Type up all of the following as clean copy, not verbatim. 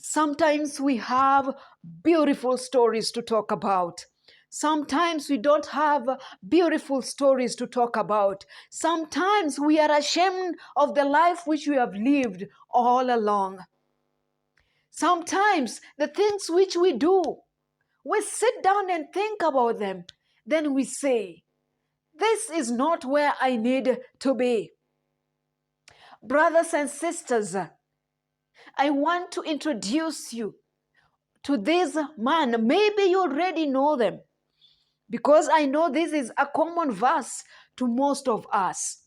Sometimes we have beautiful stories to talk about. Sometimes we don't have beautiful stories to talk about. Sometimes we are ashamed of the life which we have lived all along. Sometimes the things which we do, we sit down and think about them. Then we say, this is not where I need to be. Brothers and sisters, I want to introduce you to this man. Maybe you already know them, because I know this is a common verse to most of us.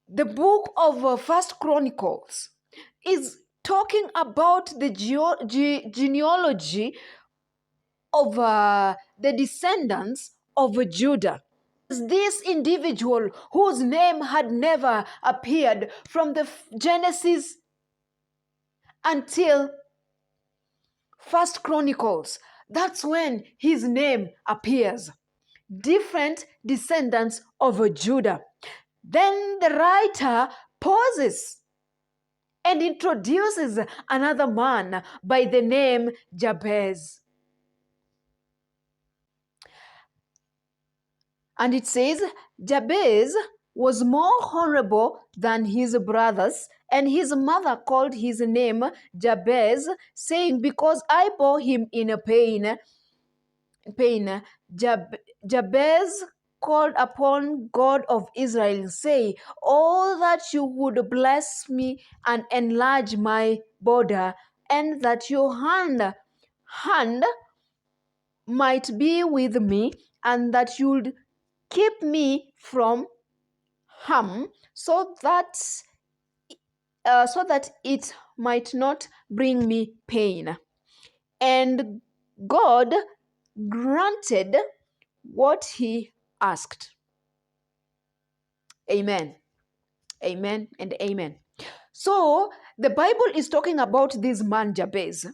The book of First Chronicles is talking about the genealogy of the descendants of Judah. This individual whose name had never appeared from the Genesis until First Chronicles. That's when his name appears. Different descendants of Judah. Then the writer pauses and introduces another man by the name Jabez. And it says, Jabez was more honorable than his brothers, and his mother called his name Jabez, saying, because I bore him in a pain. Jabez called upon God of Israel, say, oh, that you would bless me and enlarge my border, and that your hand might be with me, and that you'd keep me from harm, so that it might not bring me pain. And God granted what he asked. Amen. Amen and amen. So the Bible is talking about this man Jabez.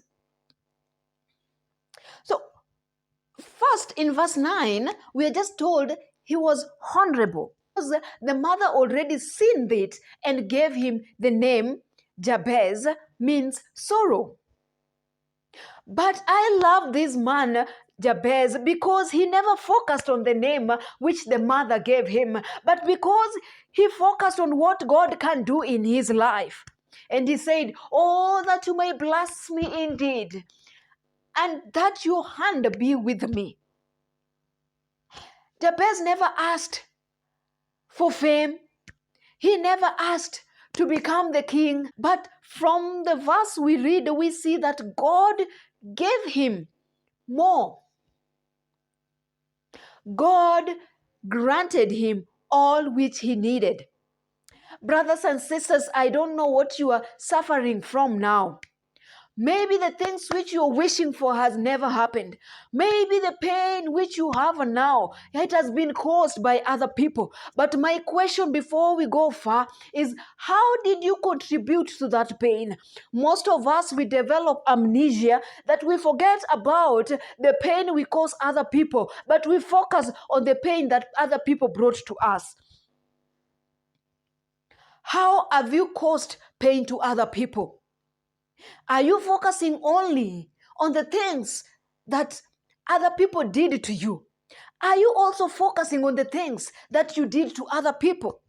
So first in verse 9, we are just told he was honorable. Because the mother already seen it and gave him the name Jabez, means sorrow. But I love this man Jabez because he never focused on the name which the mother gave him, but because he focused on what God can do in his life. And he said, oh, that you may bless me indeed, and that your hand be with me. Jabez never asked for fame. He never asked to become the king. But from the verse we read, we see that God gave him more. God granted him all which he needed. Brothers and sisters, I don't know what you are suffering from now. Maybe the things which you're wishing for has never happened. Maybe the pain which you have now, it has been caused by other people. But my question before we go far is, how did you contribute to that pain? Most of us, we develop amnesia that we forget about the pain we cause other people, but we focus on the pain that other people brought to us. How have you caused pain to other people? Are you focusing only on the things that other people did to you? Are you also focusing on the things that you did to other people?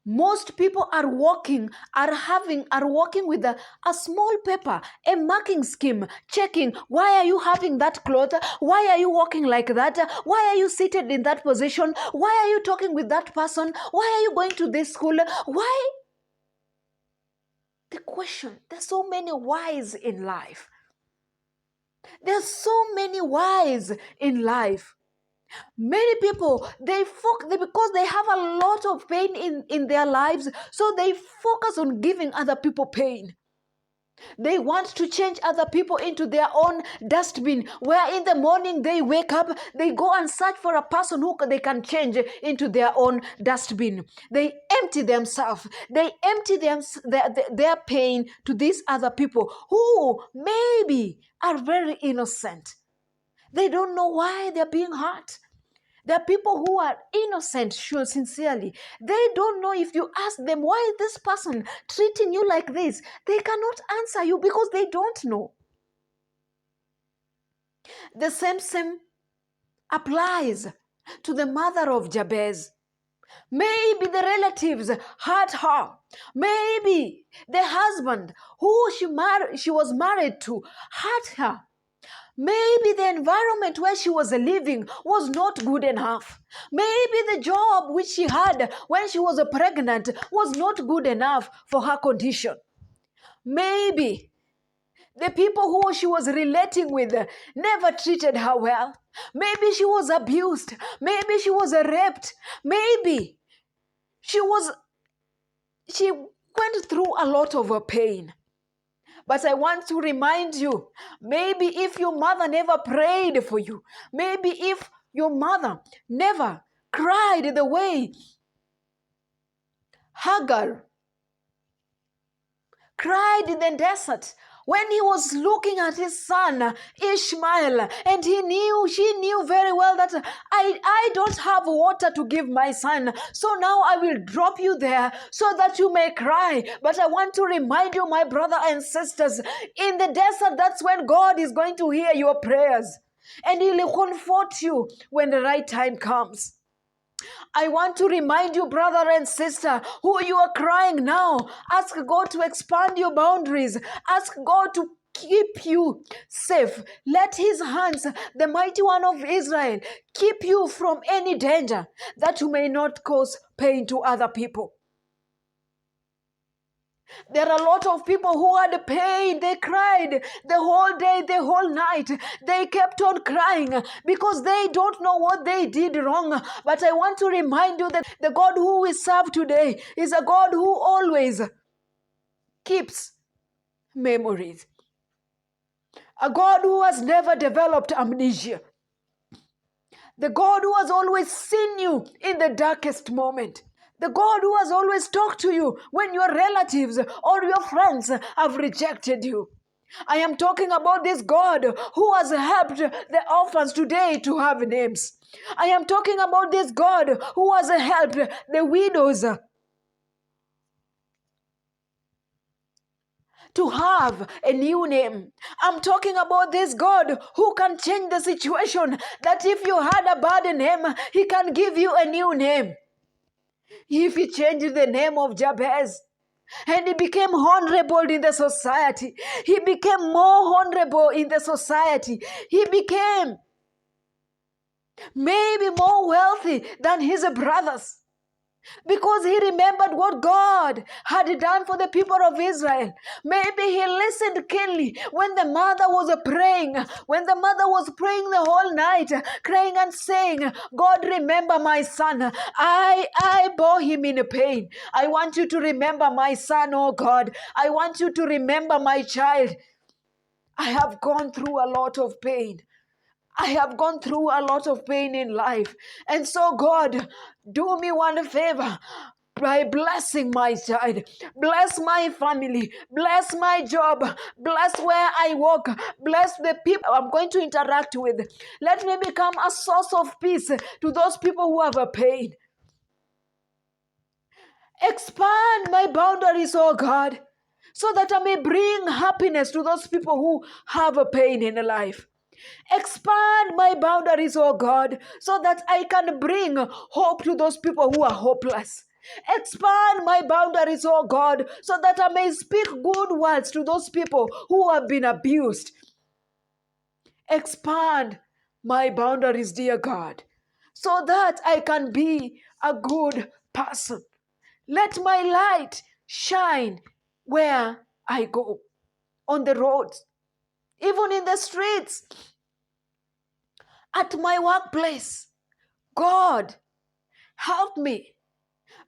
Most people are working with a small paper, a marking scheme, checking, why are you having that cloth? Why are you walking like that? Why are you seated in that position? Why are you talking with that person? Why are you going to this school? Why? The question, there's so many whys in life. There's so many whys in life. Many people, because they have a lot of pain in their lives, so they focus on giving other people pain. They want to change other people into their own dustbin, where in the morning they wake up, they go and search for a person who they can change into their own dustbin. They empty themselves. They empty their pain to these other people who maybe are very innocent. They don't know why they're being hurt. There are people who are innocent, sure, sincerely. They don't know. If you ask them, why is this person treating you like this? They cannot answer you because they don't know. The same applies to the mother of Jabez. Maybe the relatives hurt her. Maybe the husband who she was married to hurt her. Maybe the environment where she was living was not good enough. Maybe the job which she had when she was pregnant was not good enough for her condition. Maybe the people who she was relating with never treated her well. Maybe she was abused. Maybe she was raped. Maybe she went through a lot of pain. But I want to remind you, maybe if your mother never prayed for you, maybe if your mother never cried the way Hagar cried in the desert when he was looking at his son Ishmael, and she knew very well that I don't have water to give my son, so now I will drop you there so that you may cry. But I want to remind you, my brother and sisters, in the desert, that's when God is going to hear your prayers, and He will comfort you when the right time comes. I want to remind you, brother and sister, who you are crying now. Ask God to expand your boundaries. Ask God to keep you safe. Let His hands, the mighty one of Israel, keep you from any danger, that you may not cause pain to other people. There are a lot of people who had pain. They cried the whole day, the whole night. They kept on crying because they don't know what they did wrong. But I want to remind you that the God who we serve today is a God who always keeps memories. A God who has never developed amnesia. The God who has always seen you in the darkest moment. The God who has always talked to you when your relatives or your friends have rejected you. I am talking about this God who has helped the orphans today to have names. I am talking about this God who has helped the widows to have a new name. I'm talking about this God who can change the situation, that if you had a bad name, He can give you a new name. If He changed the name of Jabez, and he became honorable in the society, he became more honorable in the society, he became maybe more wealthy than his brothers, because he remembered what God had done for the people of Israel. Maybe he listened keenly when the mother was praying, the whole night, crying and saying, God, remember my son. I bore him in pain. I want you to remember my son, oh God. I want you to remember my child. I have gone through a lot of pain. I have gone through a lot of pain in life. And so, God, do me one favor by blessing my child, bless my family, bless my job, bless where I work, bless the people I'm going to interact with. Let me become a source of peace to those people who have a pain. Expand my boundaries, oh God, so that I may bring happiness to those people who have a pain in life. Expand my boundaries, oh God, so that I can bring hope to those people who are hopeless. Expand my boundaries, oh God, so that I may speak good words to those people who have been abused. Expand my boundaries, dear God, so that I can be a good person. Let my light shine where I go, on the roads, even in the streets, at my workplace. God, help me.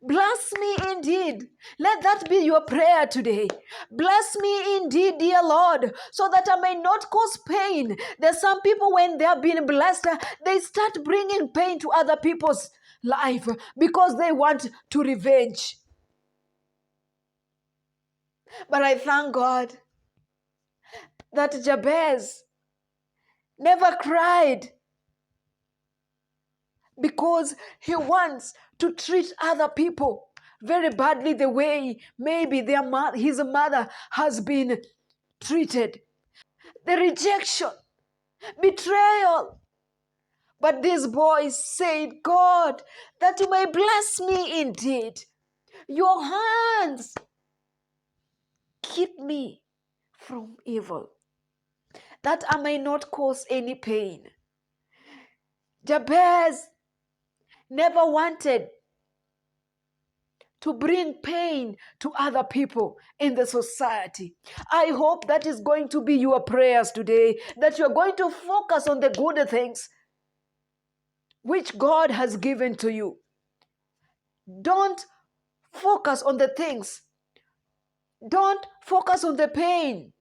Bless me indeed. Let that be your prayer today. Bless me indeed, dear Lord, so that I may not cause pain. There's some people, when they have been blessed, they start bringing pain to other people's life because they want to revenge. But I thank God that Jabez never cried because he wants to treat other people very badly, the way maybe his mother has been treated. The rejection, betrayal. But this boy said, God, that you may bless me indeed. Your hands keep me from evil, that I may not cause any pain. Jabez never wanted to bring pain to other people in the society. I hope that is going to be your prayers today, that you're going to focus on the good things which God has given to you. Don't focus on the things. Don't focus on the pain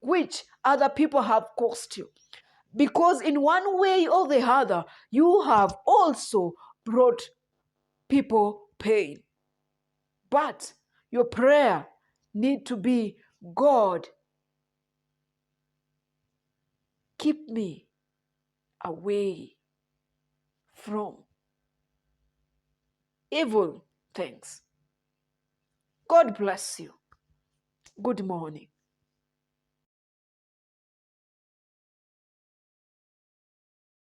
which other people have caused you. Because in one way or the other, you have also brought people pain. But your prayer need to be, God, keep me away from evil things. God bless you. Good morning.